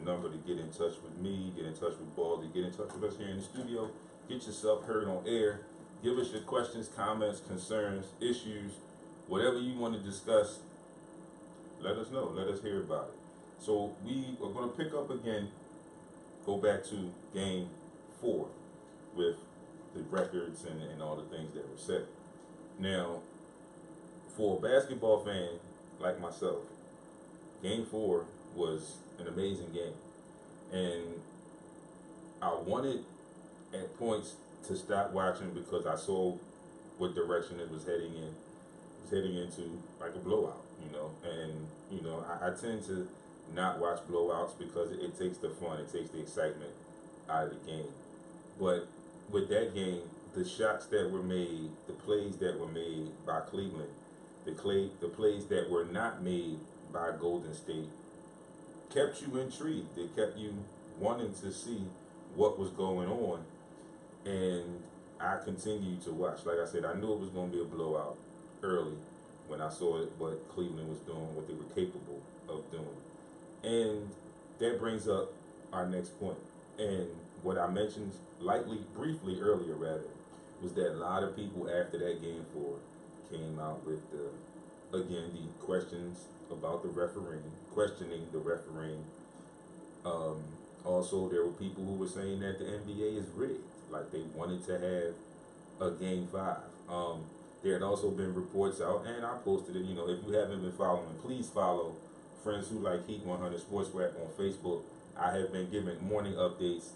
number to get in touch with me, get in touch with Baldy, get in touch with us here in the studio. Get yourself heard on air. Give us your questions, comments, concerns, issues, whatever you want to discuss. Let us know. Let us hear about it. So we are going to pick up again, go back to game 4 with the records and all the things that were said. Now, for a basketball fan like myself, game 4 was an amazing game. And I wanted at points to stop watching because I saw what direction it was heading in. It was heading into like a blowout, and I tend to not watch blowouts because it takes the fun, it takes the excitement out of the game. But with that game, the shots that were made, the plays that were made by Cleveland, the plays that were not made by Golden State kept you intrigued. They kept you wanting to see what was going on, and I continued to watch. Like I said, I knew it was going to be a blowout early when I saw it, what Cleveland was doing, what they were capable of doing. And that brings up our next point. And what I mentioned briefly earlier, was that a lot of people after that game 4 came out with the questions about the refereeing, questioning the refereeing. Also, there were people who were saying that the NBA is rigged, like they wanted to have a game 5. There had also been reports out, and I posted it. If you haven't been following, please follow Friends Who Like Heat 100 SportsRap on Facebook. I have been giving morning updates,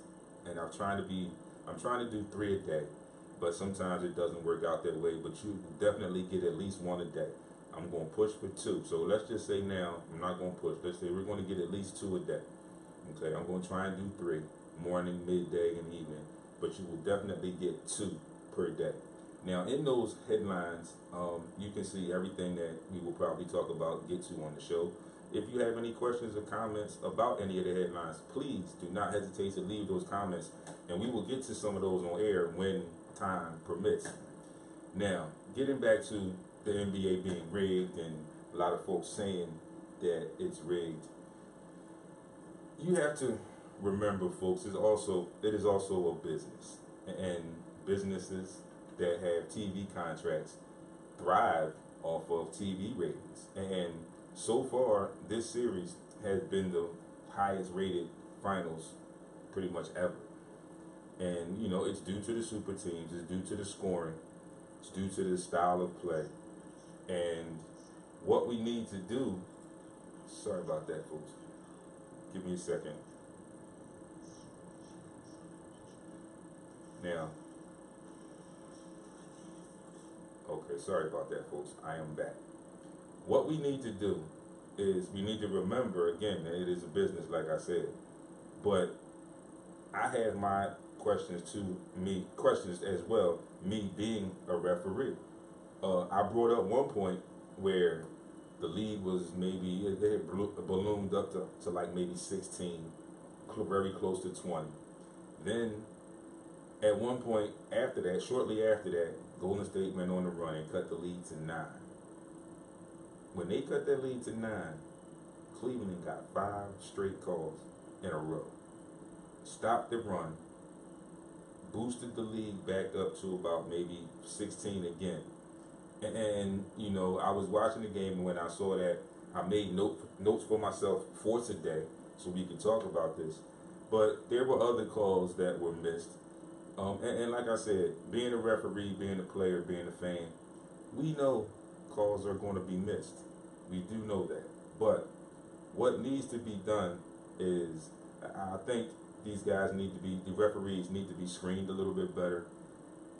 and I'm trying to do 3 a day, but sometimes it doesn't work out that way. But you definitely get at least 1 a day. I'm going to push for 2. So let's just say now, I'm not going to push. Let's say we're going to get at least 2 a day. Okay, I'm going to try and do 3, morning, midday, and evening. But you will definitely get 2 per day. Now, in those headlines, you can see everything that we will probably talk about, get to on the show. If you have any questions or comments about any of the headlines, please do not hesitate to leave those comments, and we will get to some of those on air when time permits. Now, getting back to the NBA being rigged and a lot of folks saying that it's rigged, you have to remember, folks, it is also a business, and businesses that have TV contracts thrive off of TV ratings. And so far, this series has been the highest rated finals pretty much ever. And, it's due to the super teams, it's due to the scoring, it's due to the style of play. And what we need to do, sorry about that, folks. Give me a second. Now, okay, sorry about that, folks. I am back. What we need to do is we need to remember, again, that it is a business, like I said. But I have my questions as well, me being a referee. I brought up one point where the league was maybe, it had ballooned up to like maybe 16, very close to 20. Then at one point after that, shortly after that, Golden State went on the run and cut the lead to 9. When they cut that lead to 9, Cleveland got 5 straight calls in a row. Stopped the run, boosted the league back up to about maybe 16 again. And I was watching the game, and when I saw that, I made notes for myself for today so we can talk about this. But there were other calls that were missed. And like I said, being a referee, being a player, being a fan, we know calls are going to be missed. We do know that. But what needs to be done is, I think the referees need to be screened a little bit better.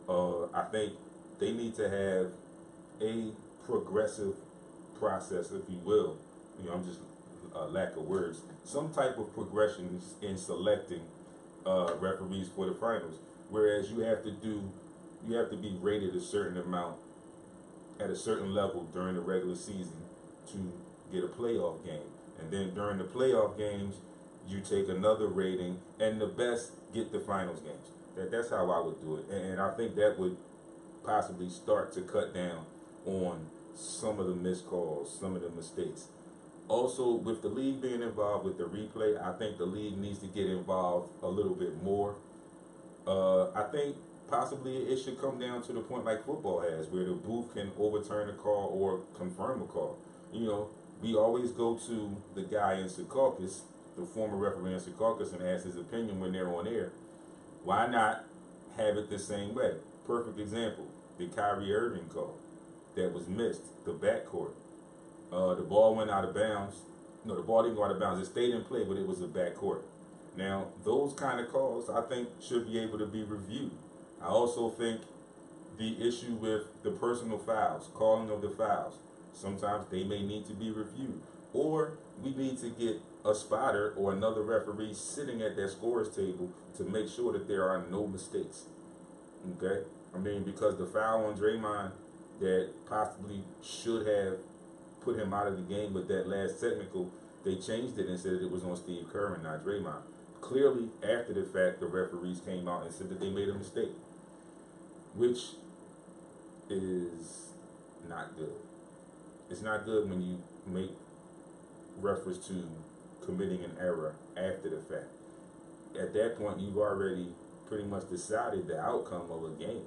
I think they need to have a progressive process, if you will. I'm just lack of words. Some type of progression in selecting referees for the finals. Whereas you have to be rated a certain amount at a certain level during the regular season to get a playoff game. And then during the playoff games, you take another rating, and the best get the finals games. That's how I would do it. And I think that would possibly start to cut down on some of the missed calls, some of the mistakes. Also, with the league being involved with the replay, I think the league needs to get involved a little bit more. I think possibly it should come down to the point like football has, where the booth can overturn a call or confirm a call. You know, we always go to the guy in Secaucus, the former referee in Secaucus, and ask his opinion when they're on air. Why not have it the same way? Perfect example, the Kyrie Irving call that was missed, the backcourt. The ball went out of bounds. No, the ball didn't go out of bounds. It stayed in play, but it was a backcourt. Now, those kind of calls, I think, should be able to be reviewed. I also think the issue with the personal fouls, calling of the fouls, sometimes they may need to be reviewed. Or we need to get a spotter or another referee sitting at that scorer's table to make sure that there are no mistakes. Okay? I mean, because the foul on Draymond that possibly should have put him out of the game with that last technical, they changed it and said that it was on Steve Kerr and not Draymond. Clearly, after the fact, the referees came out and said that they made a mistake, which is not good. It's not good when you make reference to committing an error after the fact. At that point, you've already pretty much decided the outcome of a game.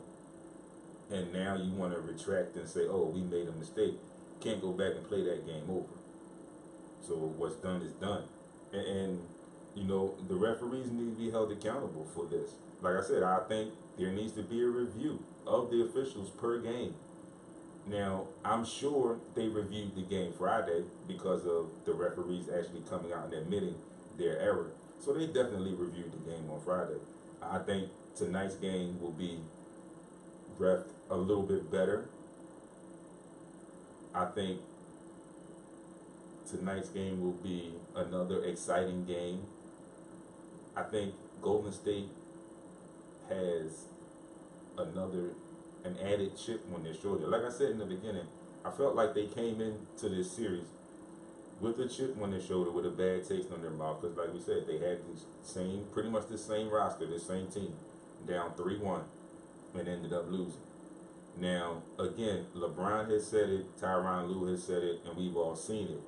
And now you want to retract and say, oh, we made a mistake. Can't go back and play that game over. So what's done is done. And you know, the referees need to be held accountable for this. Like I said, I think there needs to be a review of the officials per game. Now, I'm sure they reviewed the game Friday because of the referees actually coming out and admitting their error. So they definitely reviewed the game on Friday. I think tonight's game will be refed a little bit better. I think tonight's game will be another exciting game. I think Golden State has an added chip on their shoulder. Like I said in the beginning, I felt like they came into this series with a chip on their shoulder, with a bad taste on their mouth, because like we said, they had pretty much the same roster, the same team, down 3-1, and ended up losing. Now, again, LeBron has said it, Tyronn Lue has said it, and we've all seen it.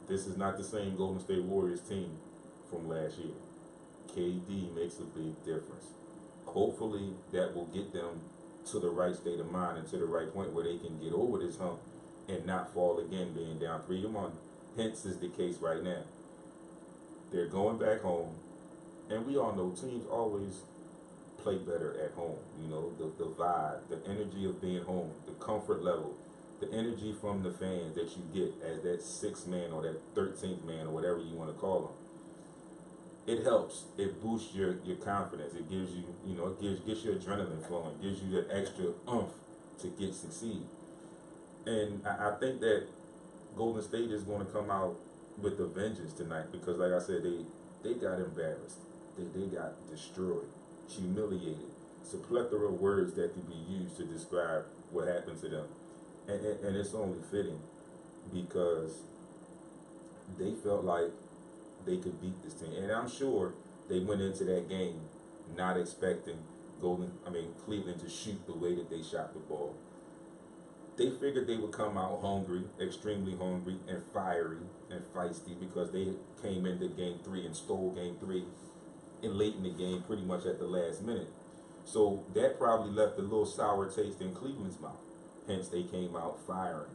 This is not the same Golden State Warriors team from last year. KD makes a big difference. Hopefully that will get them to the right state of mind and to the right point where they can get over this hump and not fall again being down 3-1. Hence is the case right now. They're going back home, and we all know teams always play better at home. You know, the vibe, the energy of being home, the comfort level, the energy from the fans that you get as that 6th man or that 13th man or whatever you want to call them. It helps. It boosts your confidence. It gives you, it gets your adrenaline flowing, gives you that extra oomph to succeed. And I think that Golden State is going to come out with a vengeance tonight because, like I said, they got embarrassed. They got destroyed, humiliated. It's a plethora of words that could be used to describe what happened to them. And it's only fitting because they felt like they could beat this team. And I'm sure they went into that game not expecting Cleveland to shoot the way that they shot the ball. They figured they would come out hungry, extremely hungry and fiery and feisty because they came into game 3 and stole game 3 and late in the game pretty much at the last minute. So that probably left a little sour taste in Cleveland's mouth. Hence they came out firing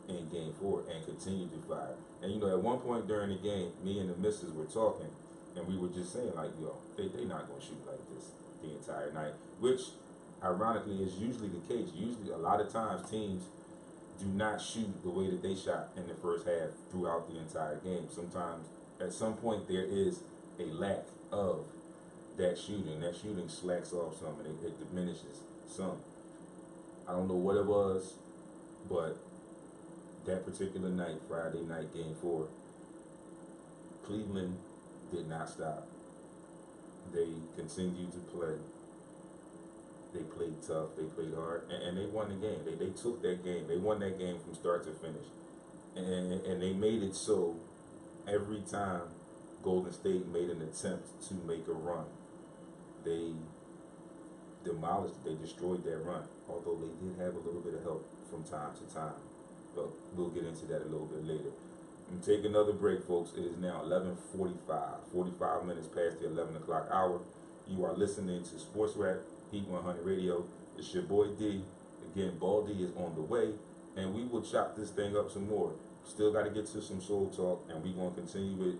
in game 4 and continued to fire. And at one point during the game, me and the missus were talking and we were just saying like, they not going to shoot like this the entire night, which ironically is usually the case. Usually a lot of times teams do not shoot the way that they shot in the first half throughout the entire game. Sometimes at some point there is a lack of that shooting. That shooting slacks off some and it diminishes some. I don't know what it was, but that particular night, Friday night, game 4, Cleveland did not stop. They continued to play. They played tough. They played hard, and they won the game. They took that game. They won that game from start to finish, and they made it so every time Golden State made an attempt to make a run, they demolished it. They destroyed that run, although they did have a little bit of help from time to time. But we'll get into that a little bit later. and take another break, folks. It is now 11:45, 45 minutes past the 11 o'clock hour. You are listening to Sports Rap, Heat 100 Radio. It's your boy D. Again, Baldy is on the way, and we will chop this thing up some more. Still got to get to some soul talk, and we're going to continue with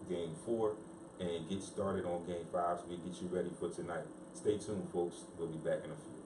Game 4 and get started on Game 5 so we get you ready for tonight. Stay tuned, folks. We'll be back in a few.